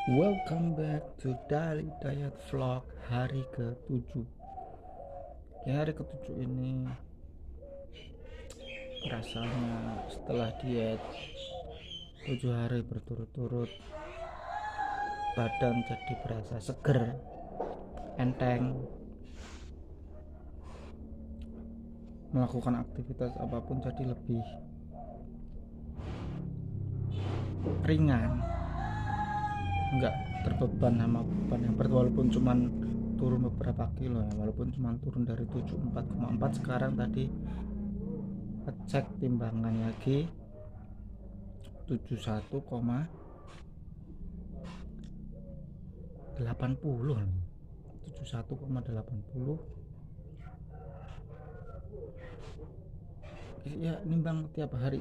Welcome back to Daily Diet Vlog hari ke-7. Di hari ke-7 ini rasanya setelah diet 7 hari berturut-turut, badan jadi berasa seger, enteng. Melakukan aktivitas apapun jadi lebih ringan, nggak terbeban sama beban yang berat. Walaupun cuman turun beberapa kilo ya, walaupun cuman turun dari 74,4 sekarang tadi cek timbangan lagi 71,80 71,80 ya. Nimbang tiap hari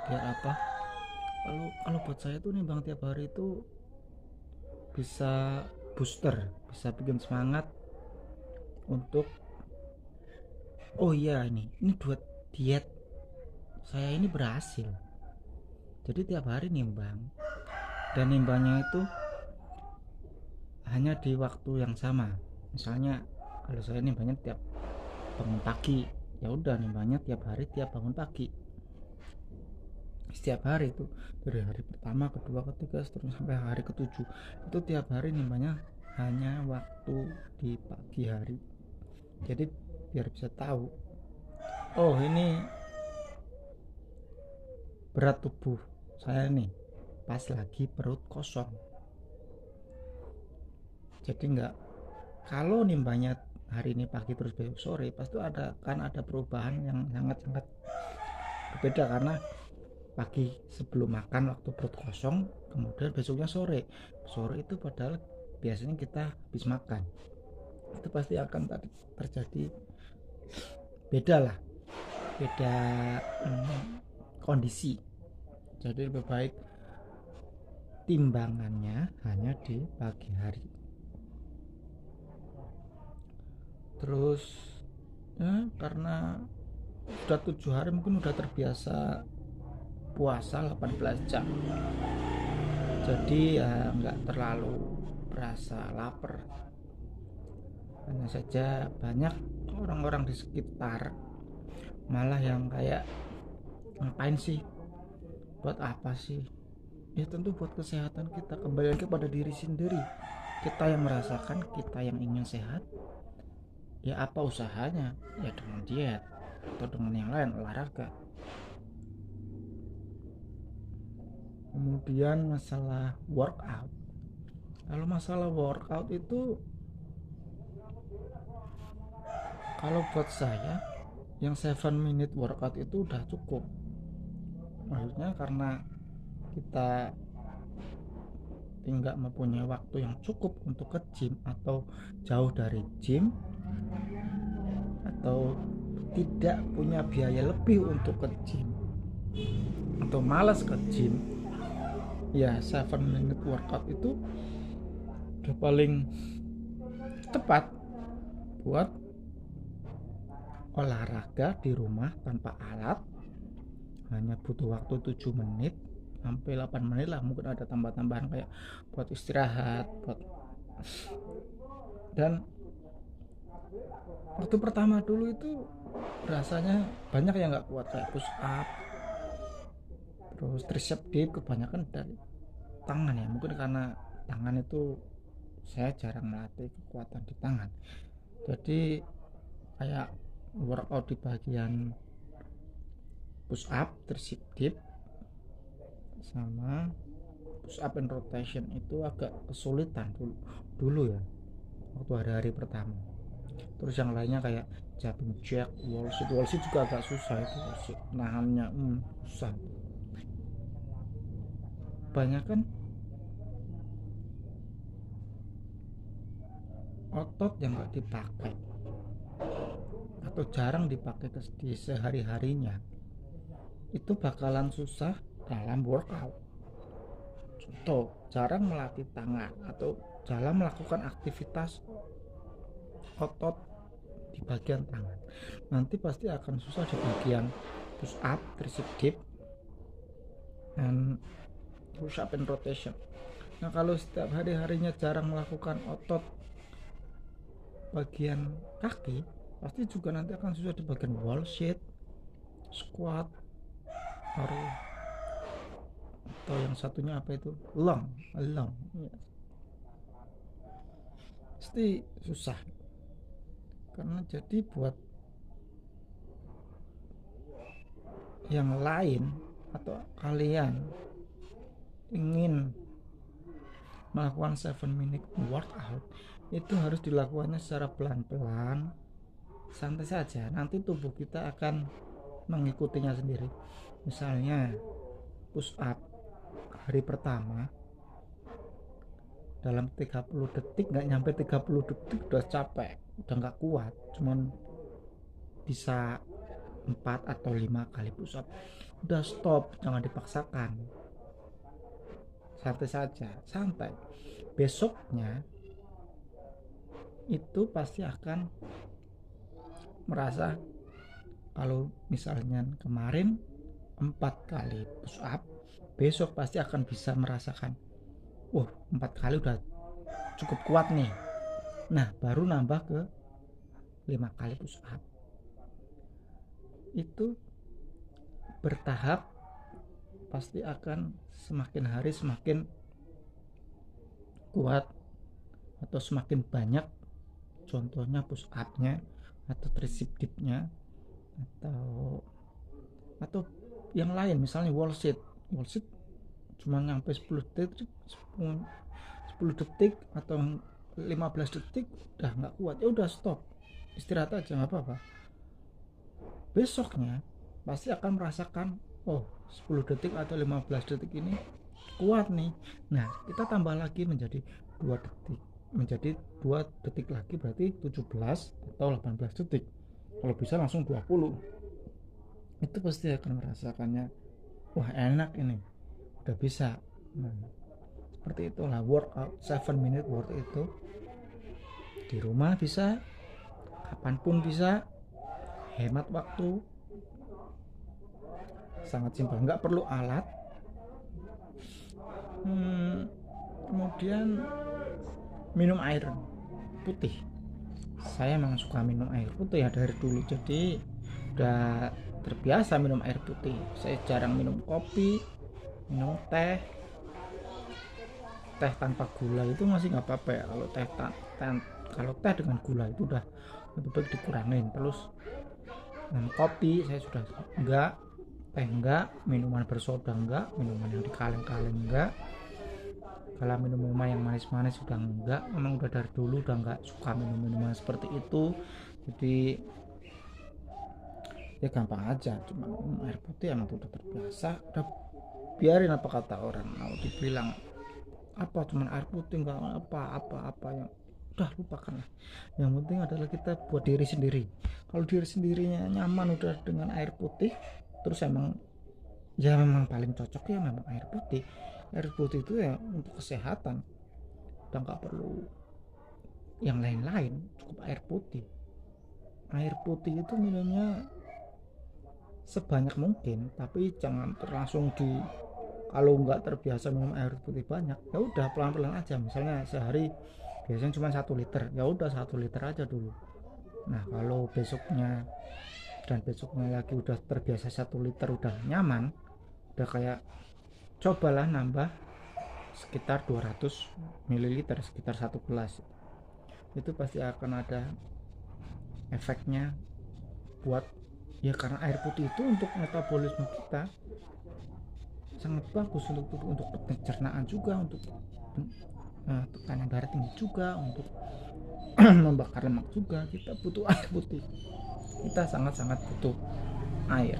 biar apa, kalau buat saya tuh nimbang tiap hari itu bisa booster, bisa bikin semangat untuk oh iya, ini buat diet saya ini berhasil. Jadi tiap hari nimbang, dan nimbangnya itu hanya di waktu yang sama. Misalnya kalau saya nimbangnya tiap bangun pagi, ya udah nimbangnya tiap hari, tiap bangun pagi, setiap hari itu, dari hari pertama, kedua, ketiga, seterusnya sampai hari ke-7. Itu tiap hari nimbangnya hanya waktu di pagi hari. Jadi biar bisa tahu, oh ini berat tubuh saya nih pas lagi perut kosong. Jadi nggak, kalau nimbangnya hari ini pagi terus besok sore, pasti ada perubahan yang sangat-sangat berbeda. Karena pagi sebelum makan waktu perut kosong, kemudian besoknya sore itu padahal biasanya kita habis makan, itu pasti akan terjadi beda lah, beda kondisi. Jadi lebih baik timbangannya hanya di pagi hari. Terus ya, karena sudah 7 hari mungkin udah terbiasa puasa 18 jam, jadi ya nggak terlalu berasa lapar. Hanya saja banyak orang-orang di sekitar malah yang kayak, ngapain sih, buat apa sih? Ya tentu buat kesehatan kita, kembali lagi pada diri sendiri. Kita yang merasakan, kita yang ingin sehat, ya apa usahanya? Ya dengan diet atau dengan yang lain, olahraga. Kemudian masalah workout, kalau masalah workout itu, kalau buat saya yang 7 minute workout itu udah cukup. Maksudnya karena kita tidak mempunyai waktu yang cukup untuk ke gym, atau jauh dari gym, atau tidak punya biaya lebih untuk ke gym, atau malas ke gym, ya 7 minute workout itu udah paling tepat buat olahraga di rumah tanpa alat. Hanya butuh waktu 7 menit sampai 8 menit lah, mungkin ada tambah-tambahan kayak buat istirahat, dan waktu pertama dulu itu rasanya banyak yang nggak kuat, kayak push up, terus tricep dip, kebanyakan dari tangan ya. Mungkin karena tangan itu saya jarang melatih kekuatan di tangan, jadi kayak workout di bagian push up, tricep dip, sama push up and rotation itu agak kesulitan dulu ya, waktu hari-hari pertama. Terus yang lainnya kayak jumping jack, wall sit juga agak susah itu, nahannya susah. Banyak kan otot yang nggak dipakai atau jarang dipakai di sehari-harinya, itu bakalan susah dalam workout. Contoh, jarang melatih tangan atau jarang melakukan aktivitas otot di bagian tangan, nanti pasti akan susah di bagian push up, tricep dip, dan push up and rotation. Nah kalau setiap hari-harinya jarang melakukan otot bagian kaki, pasti juga nanti akan susah di bagian wall sit, squat, atau yang satunya apa itu, long ya. Pasti susah karena jadi buat yang lain atau kalian ingin melakukan 7 minute workout itu harus dilakukannya secara pelan-pelan, santai saja, nanti tubuh kita akan mengikutinya sendiri. Misalnya push up hari pertama dalam 30 detik, nggak nyampe 30 detik udah capek, udah nggak kuat, cuman bisa 4 atau 5 kali push up, udah stop, jangan dipaksakan, santai saja, santai. Besoknya itu pasti akan merasa, kalau misalnya kemarin 4 kali push up, besok pasti akan bisa merasakan, 4 kali udah cukup kuat nih. Nah baru nambah ke 5 kali push up. Itu bertahap, pasti akan semakin hari semakin kuat atau semakin banyak. Contohnya push upnya atau tricep dipnya atau yang lain, misalnya wall sit cuma nyampe 10 detik atau 15 detik udah nggak kuat, ya udah stop, istirahat aja, nggak apa-apa. Besoknya pasti akan merasakan, 10 detik atau 15 detik ini kuat nih. Nah kita tambah lagi menjadi 2 detik, menjadi 2 detik lagi, berarti 17 atau 18 detik, kalau bisa langsung 20. Itu pasti akan merasakannya, wah enak ini, udah bisa. Seperti itulah workout 7 minute workout itu. Di rumah bisa, kapanpun bisa, hemat waktu, sangat simpel, nggak perlu alat. Kemudian minum air putih. Saya memang suka minum air putih ya dari dulu, jadi udah terbiasa minum air putih. Saya jarang minum kopi, minum teh tanpa gula itu masih nggak apa-apa ya. Kalau teh dengan gula itu udah lebih baik dikurangin. Terus kopi saya sudah enggak, teh enggak, minuman bersoda enggak, minuman yang dikaleng-kaleng enggak, kalau minuman yang manis-manis sudah enggak. Memang udah dari dulu udah enggak suka minuman seperti itu, jadi ya gampang aja, cuma minum air putih emang udah terbiasa, udah biarin apa kata orang. Mau dibilang apa cuman air putih enggak apa yang, udah lupakan lah. Yang penting adalah kita buat diri sendiri. Kalau diri sendirinya nyaman udah dengan air putih, terus memang paling cocok ya memang air putih. Air putih itu ya untuk kesehatan, udah nggak perlu yang lain-lain, cukup air putih. Air putih itu minumnya sebanyak mungkin, tapi jangan langsung kalau nggak terbiasa minum air putih banyak, ya udah pelan-pelan aja. Misalnya sehari biasanya cuma 1 liter, ya udah 1 liter aja dulu. Nah kalau besoknya lagi udah terbiasa 1 liter, udah nyaman, udah kayak, cobalah nambah sekitar 200 ml, sekitar 1 gelas. Itu pasti akan ada efeknya buat, ya karena air putih itu untuk metabolisme kita sangat bagus, untuk tubuh, untuk pencernaan juga, untuk tekanan darah tinggi juga, untuk membakar lemak juga. Kita butuh air putih, kita sangat-sangat butuh air.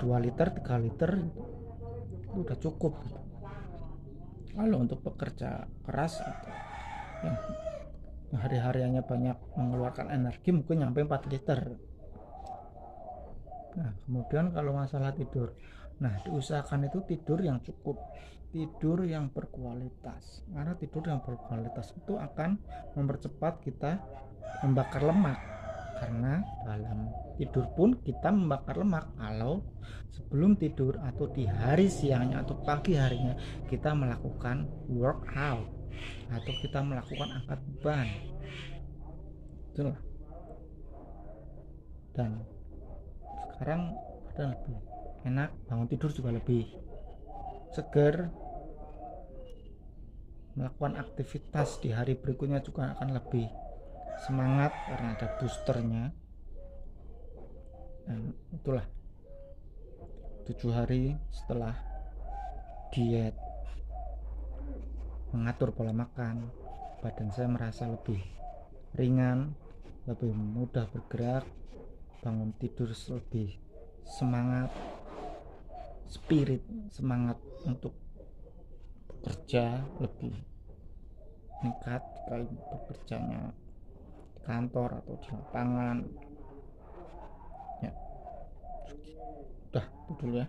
2 liter 3 liter itu udah cukup. Kalau untuk pekerja keras atau yang hari-hariannya banyak mengeluarkan energi, mungkin nyampe 4 liter. Nah kemudian kalau masalah tidur, nah diusahakan itu tidur yang cukup, tidur yang berkualitas, karena tidur yang berkualitas itu akan mempercepat kita membakar lemak. Karena dalam tidur pun kita membakar lemak. Kalau sebelum tidur atau di hari siangnya atau pagi harinya kita melakukan workout atau kita melakukan angkat beban, itulah. Dan sekarang badan lebih enak, bangun tidur juga lebih segar, melakukan aktivitas di hari berikutnya juga akan lebih semangat karena ada boosternya. Dan itulah 7 hari setelah diet, mengatur pola makan, badan saya merasa lebih ringan, lebih mudah bergerak, bangun tidur lebih semangat, spirit semangat untuk bekerja lebih meningkat kayak bekerjanya di kantor atau di lapangan. Ya, udah itu dulu ya.